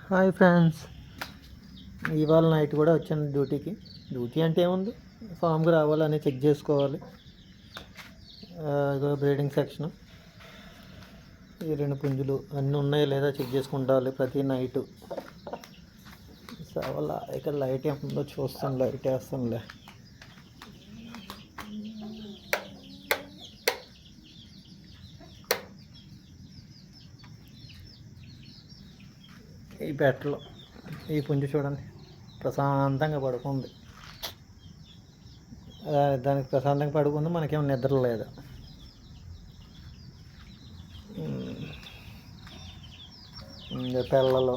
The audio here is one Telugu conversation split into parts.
హాయ్ ఫ్రెండ్స్, ఇవాళ నైట్ కూడా వచ్చాను డ్యూటీకి. డ్యూటీ అంటే ఏముంది, ఫామ్కి రావాలని చెక్ చేసుకోవాలి. ఇదో బ్రీడింగ్ సెక్షన్. ఈ 2 పుంజులు అన్నీ ఉన్నాయో లేదా చెక్ చేసుకుంటాలి ప్రతి నైటు. సవల ఇక్కడ లైట్ ఏముందో చూస్తాను, లైట్ వేస్తానులే. ఈ పెట్టలో ఈ పుంజు చూడండి, ప్రశాంతంగా పడుకుంది. దానికి ప్రశాంతంగా పడుకుంది, మనకేమో నిద్ర లేదు. పిల్లలు,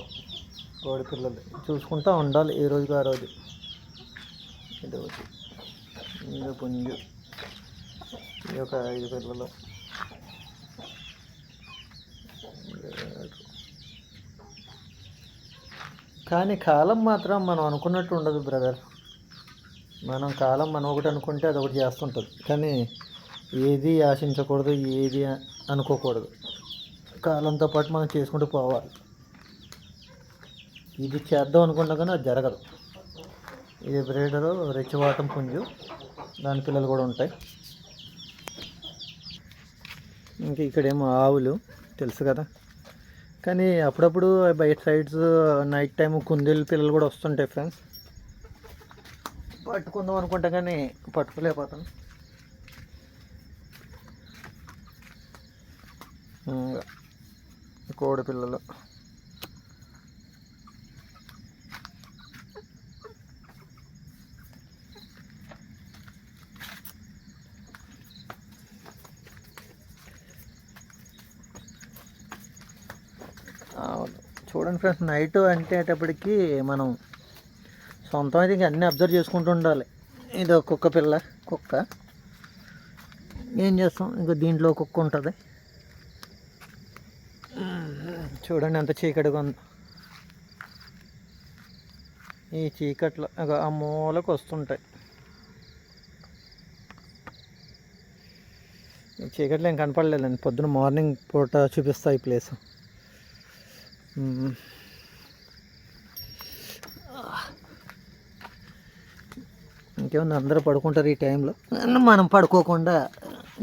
కోడి పిల్లలు చూసుకుంటూ ఉండాలి ఈ రోజుకి ఆ రోజు. ఇది ఒకటి, ఇది పుంజు, ఇది ఒక 5 పిల్లలు. కానీ కాలం మాత్రం మనం అనుకున్నట్టు ఉండదు బ్రదర్. మనం ఒకటి అనుకుంటే అది ఒకటి చేస్తుంటుంది. కానీ ఏది ఆశించకూడదు, ఏది అనుకోకూడదు. కాలంతో పాటు మనం చేసుకుంటూ పోవాలి. ఇది చేద్దాం అనుకున్నా కానీ అది జరగదు. ఇది బ్రీడరు రెచ్చివాటం పుంజు, దాని పిల్లలు కూడా ఉంటాయి. ఇంకా ఇక్కడేమో ఆవులు తెలుసు కదా. కానీ అప్పుడప్పుడు బయట సైడ్స్ నైట్ టైం కుందేలు పిల్లలు కూడా వస్తుంటాయి ఫ్రెండ్స్. పట్టుకుందాం అనుకుంటా కానీ పట్టుకోలేకపోతాను. కోడి పిల్లలు చూడండి ఫ్రెండ్స్. నైట్ అంటేటప్పటికి మనం సొంతం అయితే అన్నీ అబ్జర్వ్ చేసుకుంటూ ఉండాలి. ఇది కుక్క పిల్ల, కుక్క ఏం చేస్తాం, ఇంకా దీంట్లో కుక్క ఉంటుంది. చూడండి ఎంత చీకటిగా ఉందో. ఈ చీకట్లో ఆ మూలకు వస్తుంటాయి. ఈ చీకట్లో ఏం కనపడలేదండి. పొద్దున మార్నింగ్ పూట చూపిస్తాయి ఈ ప్లేస్. ఇంకేమన్నా అందరూ పడుకుంటారు ఈ టైంలో, మనం పడుకోకుండా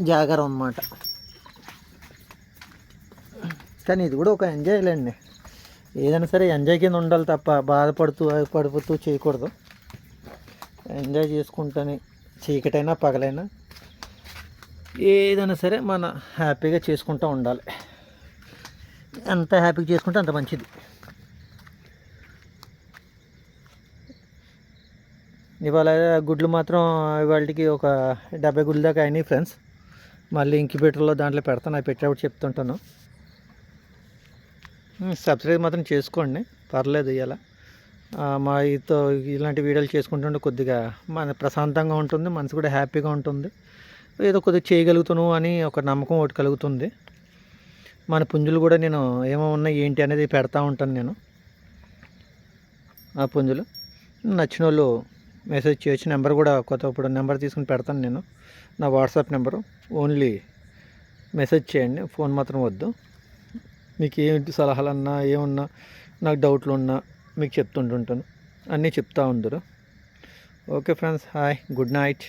జాగరం అన్నమాట. కానీ ఇది కూడా ఒక ఎంజాయ్లేండి. ఏదైనా సరే ఎంజాయ్ కింద ఉండాలి తప్ప పడిపోతూ చేయకూడదు. ఎంజాయ్ చేసుకుంటానే, చీకటైనా పగలైనా ఏదైనా సరే మన హ్యాపీగా చేసుకుంటూ ఉండాలి. ఎంత హ్యాపీగా చేసుకుంటే అంత మంచిది. ఇవాళ గుడ్లు మాత్రం ఇవాళకి ఒక 70 గుడ్ల దాకా అయినాయి ఫ్రెండ్స్. మళ్ళీ ఇంక్యుబేటర్లో దాంట్లో పెడతాను, అవి పెట్టేప్పుడు చెప్తుంటాను. సబ్స్క్రైబ్ మాత్రం చేసుకోండి, పర్లేదు. ఇలా మా ఇలాంటి వీడియోలు చేసుకుంటుంటే కొద్దిగా మన ప్రశాంతంగా ఉంటుంది, మనసు కూడా హ్యాపీగా ఉంటుంది. ఏదో కొద్దిగా చేయగలుగుతాను అని ఒక నమ్మకం ఒకటి కలుగుతుంది. మన పుంజులు కూడా నేను ఏమో ఉన్నాయి ఏంటి అనేది పెడతా ఉంటాను నేను. ఆ పుంజులు నచ్చిన వాళ్ళు మెసేజ్ చేయొచ్చు. నెంబర్ కూడా ఇప్పుడు నెంబర్ తీసుకుని పెడతాను నేను, నా వాట్సాప్ నెంబరు. ఓన్లీ మెసేజ్ చేయండి, ఫోన్ మాత్రం వద్దు. మీకు ఏంటి సలహాలన్నా ఏమన్నా నాకు డౌట్లు ఉన్నా మీకు చెప్తుంటుంటాను, అన్నీ చెప్తా ఉందరు. Okay friends, hi, good night.